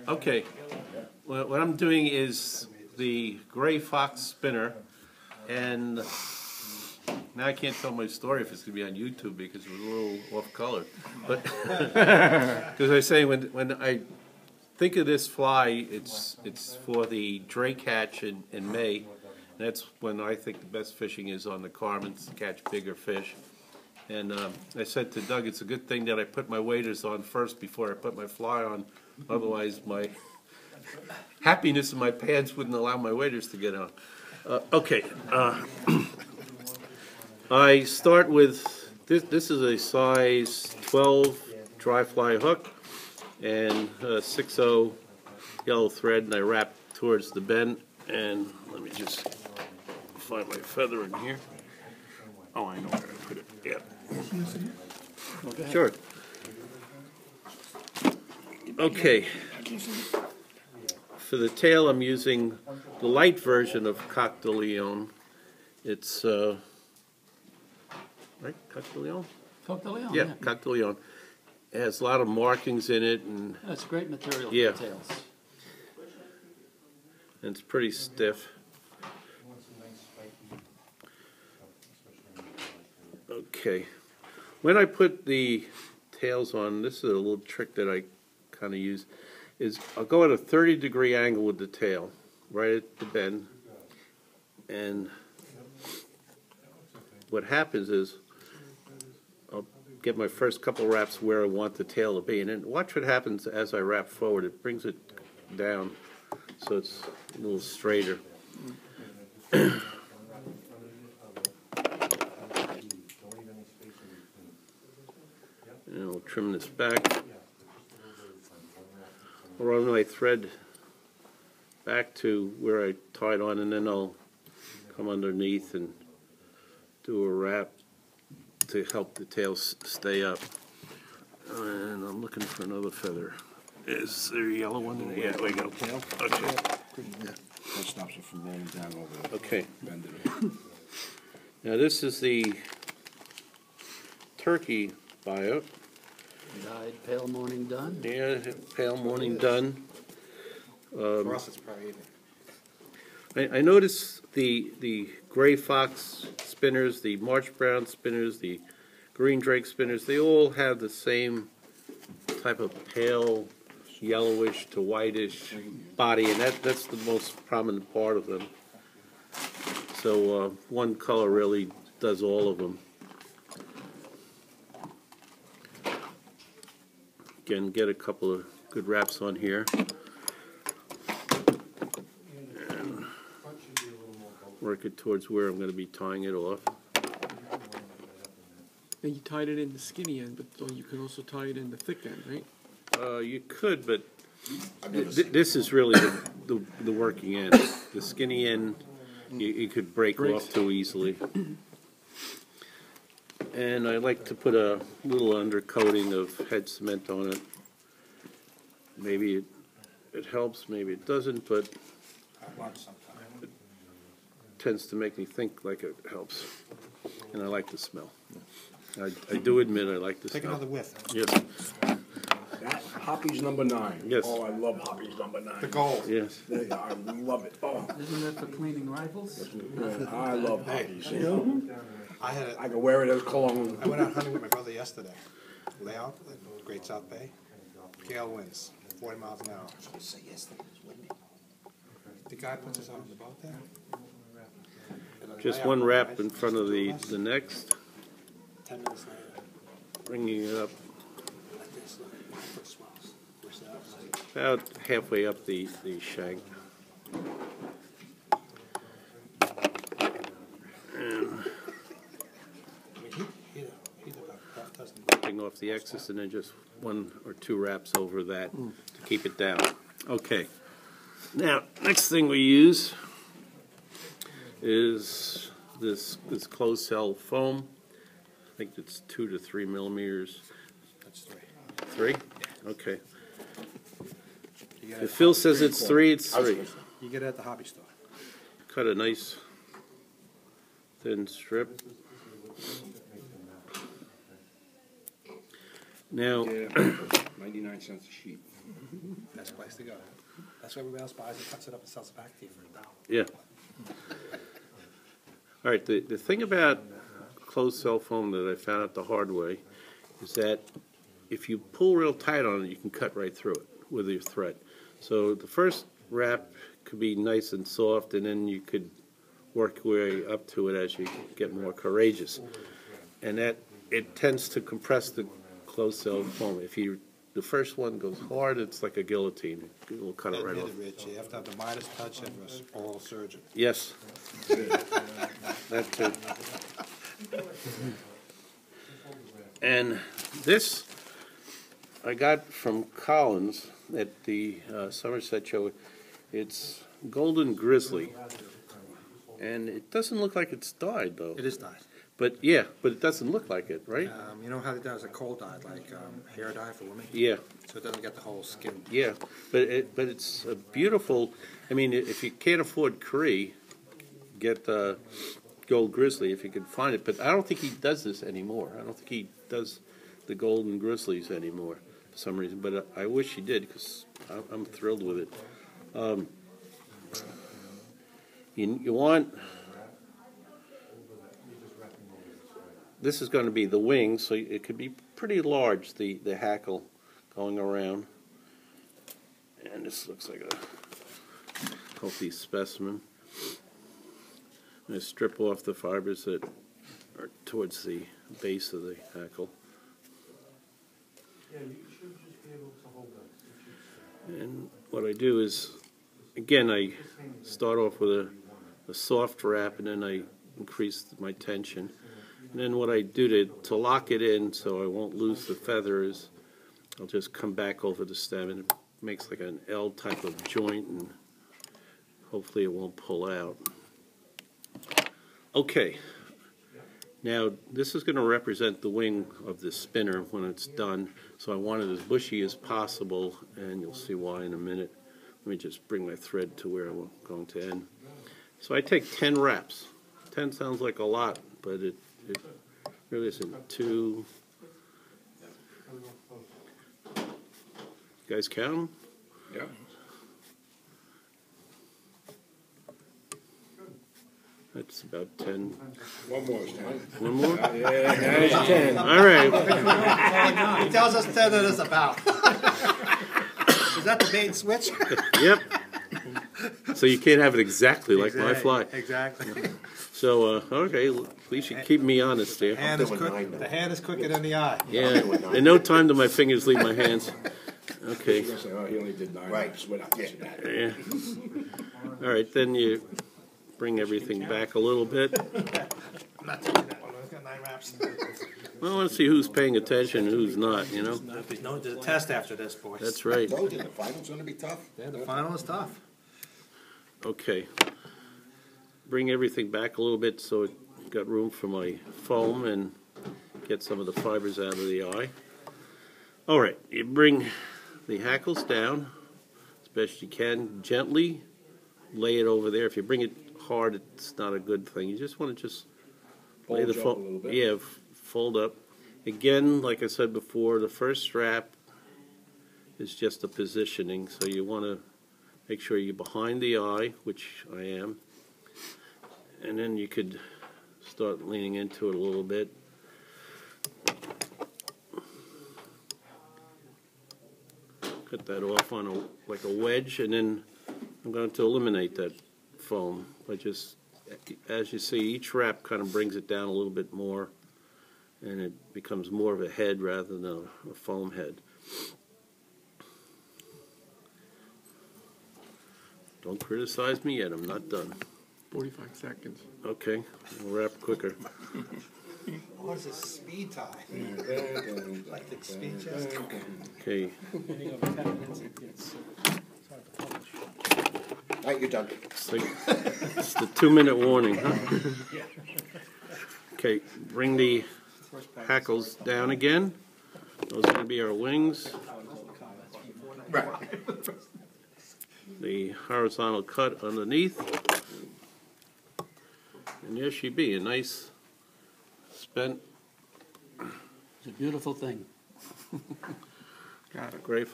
Okay, well, what I'm doing is the Gray Fox spinner, and now I can't tell my story if it's going to be on YouTube because it was a little off color. But because I was saying when I think of this fly, it's for the drake hatch in May. That's when I think the best fishing is on the Carmens to catch bigger fish. And I said to Doug, it's a good thing that I put my waders on first before I put my fly on. Otherwise, my happiness in my pants wouldn't allow my waders to get on. Okay. I start with, this is a size 12 dry fly hook and 6/0 yellow thread, and I wrap towards the bend. And let me just find my feather in here. Oh, I know where I put it. Yeah. Sure. Okay. For the tail, I'm using the light version of Coq de Leon. It's right, Coq de Leon. Coq de Leon. Yeah, Coq de Leon. It has a lot of markings in it, and that's great material yeah, for tails. And it's pretty stiff. Okay. When I put the tails on, this is a little trick that I kind of use, is I'll go at a 30-degree angle with the tail, right at the bend, and what happens is I'll get my first couple wraps where I want the tail to be, and then watch what happens as I wrap forward. It brings it down so it's a little straighter. And I'll trim this back. I'll run my thread back to where I tied on, and then I'll come underneath and do a wrap to help the tail stay up. And I'm looking for another feather. Is there a yellow one? Yeah, there we go. Okay. That stops it from rolling down over the Okay. bend of it. Now this is the turkey buyout. Dyed pale morning dun. Yeah, pale morning dun. For us, it's probably evening. I noticed the Gray Fox spinners, the March Brown spinners, the Green Drake spinners, they all have the same type of pale yellowish to whitish body, and that's the most prominent part of them. So one color really does all of them. Again, get a couple of good wraps on here. And work it towards where I'm going to be tying it off. And you tied it in the skinny end, but you can also tie it in the thick end, right? You could, but this is really the working end. The skinny end, you could break off too easily. And I like to put a little undercoating of head cement on it. Maybe it helps, maybe it doesn't, but it tends to make me think like it helps. And I like the smell. I do admit I like the smell. Take another whiff. Yes. That Hoppy's number 9. Yes. Oh, I love Hoppy's number 9. The gold. Yes. I love it. Oh, Isn't that for cleaning rifles? I love Hoppy's. I can wear it as cologne. went out hunting with my brother yesterday. Layout, Great South Bay. Gale winds, 40 miles an hour. The guy puts us out on the boat there. Just one wrap in front of the next, 10 minutes later, bringing it up like this, foot swells. about halfway up the shank. And ripping off the excess, and then just 1 or 2 wraps over that to keep it down. Okay. Now, next thing we use is this closed cell foam. I think it's 2 to 3 millimeters. That's 3. 3? Okay. If Phil says it's 3, it's 3. You get it at the hobby store. Cut a nice thin strip. Now, Yeah, 99 cents a sheet. Best place to go. That's why everybody else buys it, cuts it up and sells it back to you for $1. Yeah. All right, the thing about closed cell foam that I found out the hard way is that if you pull real tight on it, you can cut right through it with your thread. So the first wrap could be nice and soft, and then you could work your way up to it as you get more courageous. And that it tends to compress the closed cell foam. If the first one goes hard, it's like a guillotine. It will cut it right off. Rich, you have to have the Midas touch of an oral surgeon. Yes. That too. And this I got from Collins at the Somerset show. It's Golden Grizzly. And it doesn't look like it's dyed, though. It is dyed. But yeah, but it doesn't look like it, right? You know how it does a cold dye, like hair dye for women? Yeah, So it doesn't get the whole skin. yeah. But it's a beautiful. I mean, if you can't afford Cree, get Gold Grizzly if you can find it. But I don't think he does this anymore. I don't think he does the Golden Grizzlies anymore for some reason. But I wish he did, because I'm thrilled with it. You want. This is going to be the wing, so it could be pretty large, the hackle going around. And this looks like a healthy specimen. I'm going to strip off the fibers that are towards the base of the hackle. And what I do is, again, I start off with a soft wrap, and then I increase my tension. And then what I do to lock it in so I won't lose the feathers, I'll just come back over the stem, and it makes like an L type of joint, and hopefully it won't pull out. Okay, now this is going to represent the wing of the spinner when it's done, so I want it as bushy as possible, and you'll see why in a minute. Let me just bring my thread to where I'm going to end. So I take 10 wraps. 10 sounds like a lot, but it really isn't. 2. You guys count them? Yeah. That's about 10. One more, Stan. One more? Yeah, there's 10. All right. He tells us 10 that it's about. Is that the bait and switch? Yep. So you can't have it exactly like my fly. Exactly. So, okay, at least you keep me honest there. The hand is quicker than the eye. Yeah. In no time do my fingers leave my hands. Okay. You're gonna say, oh, he only did 9 reps without this and that. Yeah. All right, then you bring everything back a little bit. I'm not taking that one. It's got 9 wraps. Well, I want to see who's paying attention and who's not, you know? No, there's a test after this, boys. That's right. Told you, the final's gonna be tough. Yeah, the final is tough. Okay. Bring everything back a little bit so it got room for my foam, and get some of the fibers out of the eye. All right, you bring the hackles down as best you can. Gently lay it over there. If you bring it hard, it's not a good thing. You just want to just lay the Bulge up a foam. little bit. Yeah, fold up. Again, like I said before, the first strap is just a positioning, so you want to make sure you're behind the eye, which I am. And then you could start leaning into it a little bit. Cut that off on like a wedge, and then I'm going to eliminate that foam by just, as you see, each wrap kind of brings it down a little bit more, and it becomes more of a head rather than a foam head. Don't criticize me yet, I'm not done. 45 seconds. Okay, we'll wrap quicker. What is this, speed tie? Like the speed chest? Okay, Right, you're done. it's the 2-minute warning, huh? Okay, bring the hackles down again. Those are going to be our wings. Right. The horizontal cut underneath. And there she be, a nice spent It's a beautiful thing. Got it. gray